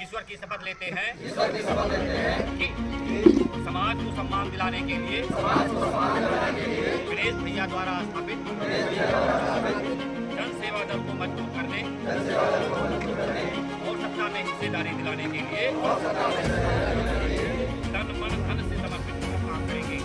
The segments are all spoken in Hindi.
ईश्वर की शपथ लेते हैं कि समाज को सम्मान दिलाने के लिए गणेश भैया द्वारा स्थापित जन सेवा दल को मजबूत करने और सत्ता में हिस्सेदारी दिलाने के लिए तन मन धन से समर्पित काम करेंगे।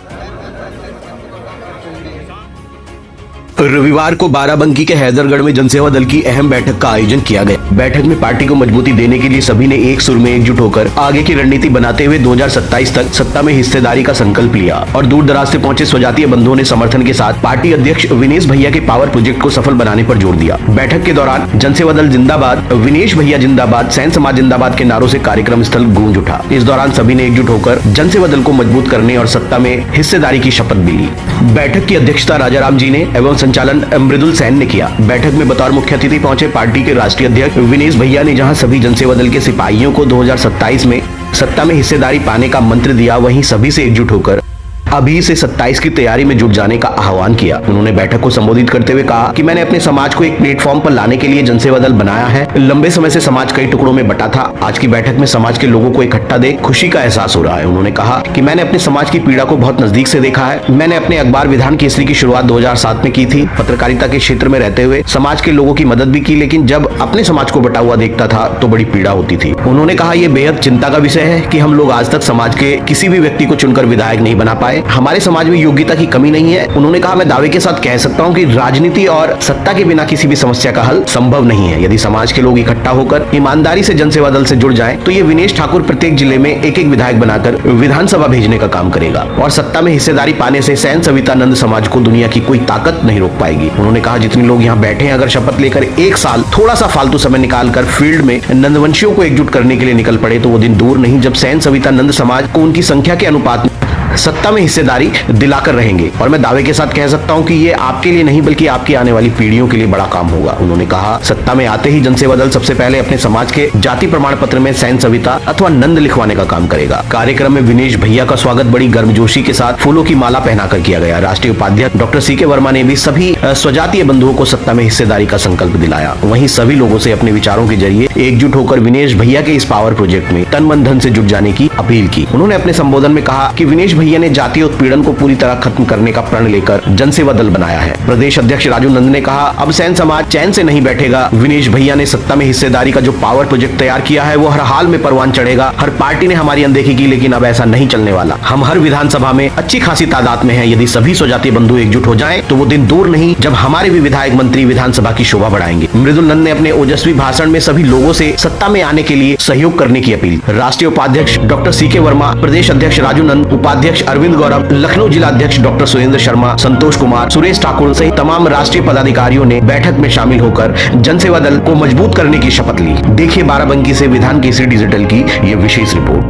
रविवार को बाराबंकी के हैदरगढ़ में जनसेवा दल की अहम बैठक का आयोजन किया गया। बैठक में पार्टी को मजबूती देने के लिए सभी ने एक सुर में एकजुट होकर आगे की रणनीति बनाते हुए 2027 तक सत्ता में हिस्सेदारी का संकल्प लिया और दूर दराज से पहुंचे स्वजातीय बंधुओं ने समर्थन के साथ पार्टी अध्यक्ष विनेश भैया के पावर प्रोजेक्ट को सफल बनाने पर जोर दिया। बैठक के दौरान जनसेवा दल जिंदाबाद, विनेश भैया जिंदाबाद, सैन समाज जिंदाबाद के नारों से कार्यक्रम स्थल गूंज उठा। इस दौरान सभी ने एकजुट होकर जनसेवा दल को मजबूत करने और सत्ता में हिस्सेदारी की शपथ भी ली। बैठक की अध्यक्षता राजाराम जी ने एवं संचालन मृदुल सैन ने किया। बैठक में बतौर मुख्य अतिथि पहुंचे पार्टी के राष्ट्रीय अध्यक्ष विनेश भैया ने जहां सभी जनसेवा दल के सिपाहियों को 2027 में सत्ता में हिस्सेदारी पाने का मंत्र दिया, वहीं सभी से एकजुट होकर अभी से 27 की तैयारी में जुट जाने का आह्वान किया। उन्होंने बैठक को संबोधित करते हुए कहा कि मैंने अपने समाज को एक प्लेटफॉर्म पर लाने के लिए जनसेवा दल बनाया है। लंबे समय से समाज कई टुकड़ों में बटा था। आज की बैठक में समाज के लोगों को इकट्ठा देख खुशी का एहसास हो रहा है। उन्होंने कहा कि मैंने अपने समाज की पीड़ा को बहुत नजदीक से देखा है। मैंने अपने अखबार विधान केसरी की शुरुआत 2007 में की थी। पत्रकारिता के क्षेत्र में रहते हुए समाज के लोगों की मदद भी की, लेकिन जब अपने समाज को बटा हुआ देखता था तो बड़ी पीड़ा होती थी। उन्होंने कहा यह बेहद चिंता का विषय है कि हम लोग आज तक समाज के किसी भी व्यक्ति को चुनकर विधायक नहीं बना पाए। हमारे समाज में योग्यता की कमी नहीं है। उन्होंने कहा मैं दावे के साथ कह सकता हूं कि राजनीति और सत्ता के बिना किसी भी समस्या का हल संभव नहीं है। यदि समाज के लोग इकट्ठा होकर ईमानदारी से जनसेवा दल से जुड़ जाएं, तो ये विनेश ठाकुर प्रत्येक जिले में एक एक विधायक बनाकर विधानसभा भेजने का काम करेगा और सत्ता में हिस्सेदारी पाने से सैन सवितानंद समाज को दुनिया की कोई ताकत नहीं रोक पाएगी। उन्होंने कहा जितने लोग यहाँ बैठे हैं, अगर शपथ लेकर एक साल थोड़ा सा फालतू समय निकालकर फील्ड में नंदवंशियों को एकजुट करने के लिए निकल पड़े तो वो दिन दूर नहीं जब सैन सवितानंद समाज को उनकी संख्या के अनुपात सत्ता में हिस्सेदारी दिलाकर रहेंगे। और मैं दावे के साथ कह सकता हूं कि ये आपके लिए नहीं बल्कि आपकी आने वाली पीढ़ियों के लिए बड़ा काम होगा। उन्होंने कहा सत्ता में आते ही जनसेवा दल सबसे पहले अपने समाज के जाति प्रमाण पत्र में सैन सविता अथवा नंद लिखवाने का काम करेगा। कार्यक्रम में विनेश भैया का स्वागत बड़ी गर्मजोशी के साथ फूलों की माला पहनाकर किया गया। राष्ट्रीय उपाध्यक्ष डॉक्टर सीके वर्मा ने भी सभी स्वजातीय बंधुओं को सत्ता में हिस्सेदारी का संकल्प दिलाया। वहीं सभी लोगों से अपने विचारों के जरिए एकजुट होकर विनेश भैया के इस पावर प्रोजेक्ट में तन मन धन से जुट जाने की अपील की। उन्होंने अपने संबोधन में कहा कि विनेश भैया ने जातीय उत्पीड़न को पूरी तरह खत्म करने का प्रण लेकर जनसेवा दल बनाया है। प्रदेश अध्यक्ष राजू नंद ने कहा अब सैन समाज चैन से नहीं बैठेगा। विनेश भैया ने सत्ता में हिस्सेदारी का जो पावर प्रोजेक्ट तैयार किया है वो हर हाल में परवान चढ़ेगा। हर पार्टी ने हमारी अनदेखी की, लेकिन अब ऐसा नहीं चलने वाला। हम हर विधानसभा में अच्छी खासी तादाद में हैं। यदि सभी स्वजातीय बंधु एकजुट हो जाएं तो वो दिन दूर नहीं जब हमारे भी विधायक मंत्री विधानसभा की शोभा बढ़ाएंगे। मृदुल नंद ने अपने ओजस्वी भाषण में सभी लोगों से सत्ता में आने के लिए सहयोग करने की अपील। राष्ट्रीय उपाध्यक्ष डॉक्टर सीके वर्मा, प्रदेश अध्यक्ष राजू नंद, उपाध्यक्ष अरविंद गौरव, लखनऊ जिला अध्यक्ष डॉक्टर सुरेंद्र शर्मा, संतोष कुमार, सुरेश ठाकुर सहित तमाम राष्ट्रीय पदाधिकारियों ने बैठक में शामिल होकर जनसेवा दल को मजबूत करने की शपथ ली। देखिए बाराबंकी से विधान केसरी डिजिटल की ये विशेष रिपोर्ट।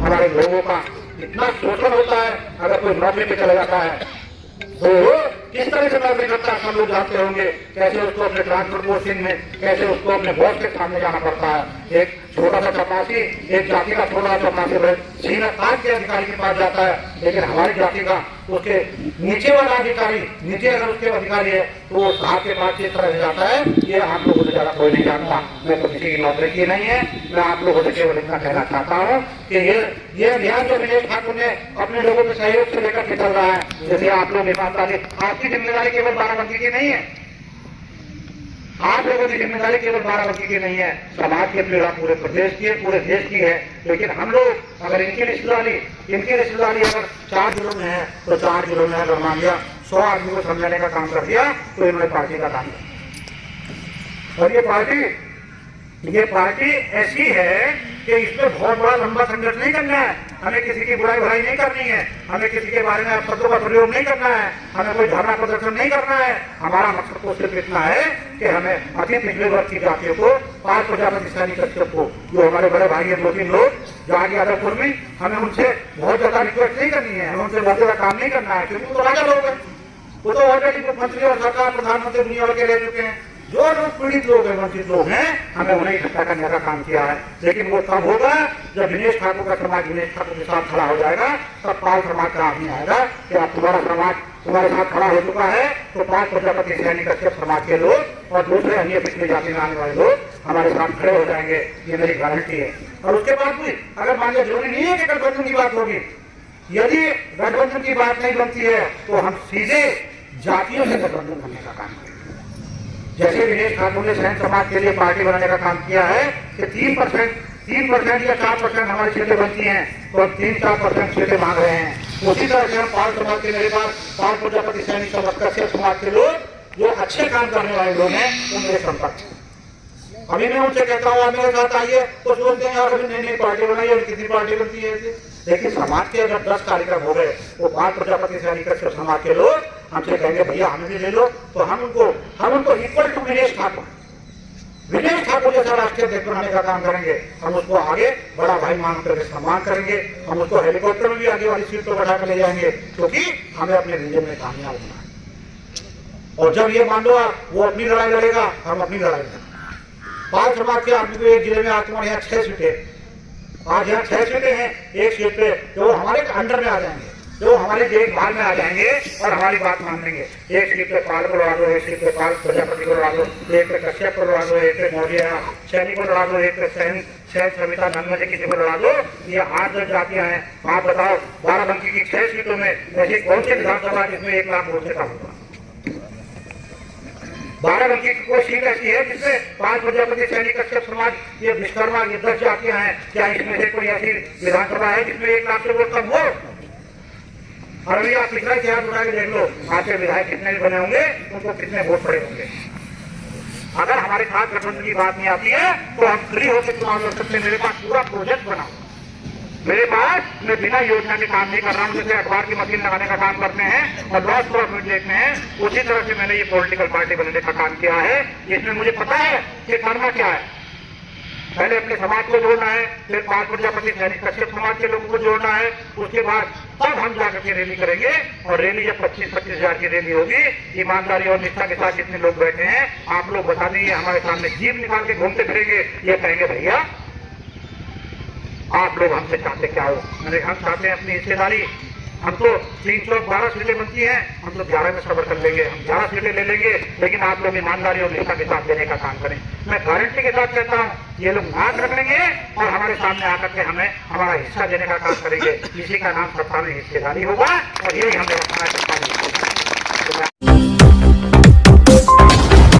हमारे लोगों का इतना शोषण होता है, अगर कोई नौकरी पे चला जाता है तो किस तरह से नौकरी करता है हम लोग जानते होंगे। कैसे उसको अपने ट्रांसफर पोस्टिंग में, कैसे उसको अपने बॉस के सामने जाना पड़ता है। एक छोटा सा चपरासी, एक जाति का छोटा सा चपरासी सीना ताज के अधिकारी के पास जाता है, लेकिन हमारी जाति का उसके नीचे वाला अधिकारी, नीचे अगर उसके अधिकारी है तो वो साहब के पास किस तरह से जाता है ये आप लोगों से ज्यादा कोई नहीं जानता। मैं तो किसी की नौकरी की नहीं है। मैं आप लोगों से केवल इतना कहना चाहता हूँ कि ये अभियान जो विनेश ठाकुर ने अपने लोगों के सहयोग से लेकर के चल रहा है, जैसे आप लोग ईमानदारी, आपकी जिम्मेदारी केवल बाराबंकी की नहीं है। आप लोगों की जिम्मेदारी केवल बाराबंकी की नहीं है, समाज की पीड़ा पूरे प्रदेश की है, पूरे देश की है। लेकिन हम लोग अगर इनकी रिश्तेदारी अगर 4 जिलों में है तो 4 जिलों में अगर मान लिया 100 आदमी को समझाने का काम कर दिया तो इन्होंने पार्टी का काम किया। और ये पार्टी ऐसी है कि इसमें बहुत बड़ा लंबा संघर्ष नहीं करना है। हमें किसी की बुराई नहीं करनी है। हमें किसी के बारे में शब्दों का प्रयोग नहीं करना है। हमें कोई धरना प्रदर्शन नहीं करना है। हमारा मकसद तो सिर्फ इतना है कि हमें अति पिछले वर्ग की जातियों को 5 प्रजापति सैनिक कश्यप को, जो हमारे बड़े भाई हैं 2-3 लोग जहाँ यादवपुर में, हमें उनसे बहुत ज्यादा रिक्वेस्ट नहीं करनी है। हमें उनसे बहुत ज्यादा काम नहीं करना है, क्योंकि वो तो राजा लोग हैं। वो तो ऑलरेडी मंत्री और सरकार प्रधानमंत्री दुनिया भर के रह चुके हैं। जो लोग पीड़ित लोग हैं, वंचित लोग हैं, हमें उन्हें इकट्ठा करने का काम किया है। लेकिन वो तब होगा जब विनेश ठाकुर का समाज विनेश ठाकुर के साथ खड़ा हो जाएगा, तब पाल समाज का आदमी आएगा कि अब तुम्हारा समाज तुम्हारे साथ खड़ा हो चुका है, तो 5 प्रजापति सैनिक कश्यप समाज के लोग और दूसरे अन्य पिछली जाति में आने वाले लोग हमारे साथ खड़े हो जाएंगे। ये मेरी गारंटी है। और उसके बाद भी अगर मान लिया जरूरी नहीं है कि गठबंधन की बात होगी, यदि गठबंधन की बात नहीं बनती है तो हम सीधे जातियों से गठबंधन करने का काम करेंगे। जैसे दिनेश ठाकुर ने सहन समाज के लिए पार्टी बनाने का काम किया है कि 3% या 4% हमारी सीटें बनती हैं, तो हम 3-4% सीटें मांग रहे हैं। उसी तरह से हम पाल समाज के, मेरे पास पाल प्रजापति सैनिक समाज के लोग जो अच्छे काम करने वाले लोग हैं उनके संपर्क। अभी मैं उनसे कहता हूँ आप मेरे साथ आइए, तो बोलते हैं यार अभी नई पार्टी बनाई है, कितनी पार्टी बनती है ऐसे। लेकिन समाज के अगर 10 कार्यक्रम हो गए, वो पाल प्रजापति सैनिक समाज के लोग हमसे कहेंगे भैया हमें भी ले लो, तो हम उनको इक्वल टू विनेश ठाकुर जैसा राष्ट्रीय अध्यक्ष बनाने का काम करेंगे। हम उसको आगे बड़ा भाई मान करके सम्मान करेंगे। हम उसको हेलीकॉप्टर में भी आगे वाली सीट पर बैठा कर ले जाएंगे, क्योंकि हमें अपने रीजन में कामयाब होना है। और जब ये मान लो वो अपनी लड़ाई लड़ेगा, हम अपनी लड़ाई लड़ेंगे। पाल समाज के आदमी को एक जिले में आज तुम्हारे यहाँ 6 सीटें, आज यहाँ 6 सीटें हैं, एक सीट पे जो हमारे अंडर में आ जाएंगे, जो हमारे देखभाल में आ जाएंगे और हमारी बात मान लेंगे। एक सीट पे पाल को लड़ा दो, एक सीट पे पाल प्रजापति को लड़ा दो, एक पे कश्यप को लड़ा दो, एक पे मौर्य सैनिक को लड़ा दो, एक पे सैन सविता नंदन किसी को लड़ा दो। ये 8-10 जातियां हैं। आप बताओ 12 की 6 सीटों में ऐसी कौन सी विधानसभा जिसमें 1 लाख वोट से कम होगा? 12 की कोई सीट ऐसी है जिसमें पाल प्रजापति सैनिक कश्यप समाज, ये विश्वकर्मा, ये 10 जातियां हैं, क्या इसमें से कोई ऐसी विधानसभा है जिसमें 1 लाख से वोट कम हो? और अभी आप पिछला इतिहास उठा के देख लो, आपके विधायक कितने भी बने होंगे, उनको कितने वोट पड़े होंगे। अगर हमारे साथ गठबंधन की बात नहीं आती है तो हम फ्री होकर चुनाव लड़ सकते। मेरे पास पूरा प्रोजेक्ट बना, मेरे पास, मैं बिना योजना के काम नहीं कर रहा हूँ। जैसे अखबार की मशीन लगाने का काम करते हैं और लॉस प्रॉफिट देखते हैं, उसी तरह से मैंने ये पॉलिटिकल पार्टी बनाने का काम किया है। इसमें मुझे पता है कि करना क्या है। पहले अपने समाज को जोड़ना है, फिर पाल प्रजापति सैनिक कश्यप समाज के लोगों को जोड़ना है, उसके बाद तब हम जाकर के रैली करेंगे। और रैली जब 25-25 हजार की रैली होगी, ईमानदारी और निष्ठा के साथ जितने लोग बैठे हैं, आप लोग बता देंगे, हमारे सामने जीप निकाल के घूमते फिरेंगे, ये कहेंगे भैया आप लोग हमसे चाहते क्या हो? मैंने हम चाहते हैं अपनी हिस्सेदारी। हम तो 312 सीटें बनती हैं, हम तो 11 में सबर कर लेंगे, हम 11 सीटें ले लेंगे, लेकिन आप लोग ईमानदारी और निष्ठा के साथ देने का काम करें। मैं गारंटी के साथ कहता हूँ, ये लोग नाक रख लेंगे और हमारे सामने आकर के हमें हमारा हिस्सा देने का काम करेंगे। इसी का नाम सत्ता में हिस्सेदारी होगा और यही हमें रखना है।